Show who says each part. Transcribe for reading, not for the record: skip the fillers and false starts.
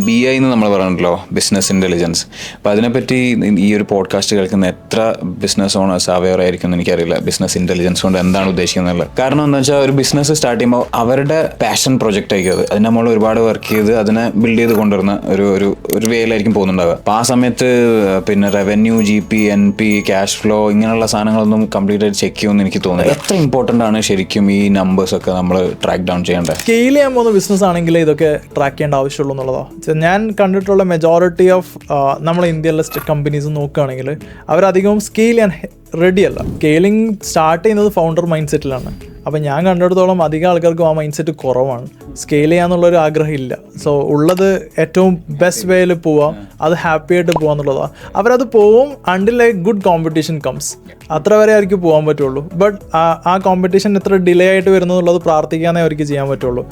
Speaker 1: BI എന്ന് നമ്മൾ പറഞ്ഞിട്ടല്ലോ, business intelligence. അപ്പോൾ അതിനെപ്പറ്റി ഈ ഒരു പോഡ്കാസ്റ്റ് കേൾക്കുന്ന എത്ര ബിസിനസ് ഓണേഴ്സ് അവെയർ ആയിരിക്കും എന്ന് എനിക്കറിയില്ല, ബിസിനസ് ഇൻ്റലിജൻസ് കൊണ്ട് എന്താണ് ഉദ്ദേശിക്കുന്നത്. കാരണം എന്താ വെച്ചാൽ ഒരു ബിസിനസ് സ്റ്റാർട്ട് ചെയ്യുമ്പോൾ അവരുടെ പാഷൻ പ്രൊജക്റ്റ് ആയിരിക്കും അത്. അതിന് നമ്മൾ ഒരുപാട് വർക്ക് ചെയ്ത് അതിനെ ബിൽഡ് ചെയ്ത് കൊണ്ടുവരുന്ന ഒരു വേയിലായിരിക്കും പോകുന്നുണ്ടാവുക. അപ്പോൾ ആ സമയത്ത് പിന്നെ revenue, GP, NP, cash flow ഇങ്ങനെയുള്ള സാധനങ്ങളൊന്നും കംപ്ലീറ്റ് ആയിട്ട് ചെക്ക് ചെയ്യുമെന്ന് എനിക്ക് തോന്നുന്നില്ല. എത്ര ഇമ്പോർട്ടൻ്റ് ആണ് ശരിക്കും ഈ നമ്പേഴ്സൊക്കെ നമ്മൾ ട്രാക്ക് ഡൗൺ ചെയ്യേണ്ടത്?
Speaker 2: സ്കെയിൽ ചെയ്യാൻ പോകുന്ന ബിസിനസ് ആണെങ്കിൽ ഇതൊക്കെ ട്രാക്ക് ചെയ്യേണ്ട ആവശ്യമുള്ളൂ എന്നുള്ളതോ. ഞാൻ കണ്ടിട്ടുള്ള മെജോറിറ്റി ഓഫ് നമ്മളെ ഇന്ത്യയിലെ കമ്പനീസ് നോക്കുകയാണെങ്കിൽ അവരധികവും സ്കെയിൽ ചെയ്യാൻ റെഡിയല്ല. സ്കെയിലിംഗ് സ്റ്റാർട്ട് ചെയ്യുന്നത് ഫൗണ്ടർ മൈൻഡ് സെറ്റിലാണ്. അപ്പം ഞാൻ കണ്ടിടത്തോളം അധികം ആൾക്കാർക്കും ആ മൈൻഡ് സെറ്റ് കുറവാണ്. സ്കെയിൽ ചെയ്യാന്നുള്ളൊരു ആഗ്രഹം ഇല്ല. സോ ഉള്ളത് ഏറ്റവും ബെസ്റ്റ് വേയിൽ പോവാം, അത് ഹാപ്പി ആയിട്ട് പോകാന്നുള്ളതാണ്. അവരത് പോവും until A good competition comes. അത്ര വരെ അവർക്ക് പോകാൻ പറ്റുള്ളൂ. ബട്ട് ആ കോമ്പറ്റീഷൻ എത്ര ഡിലേ ആയിട്ട് വരുന്നതെന്നുള്ളത് പ്രാർത്ഥിക്കാനേ അവർക്ക് ചെയ്യാൻ പറ്റുള്ളൂ.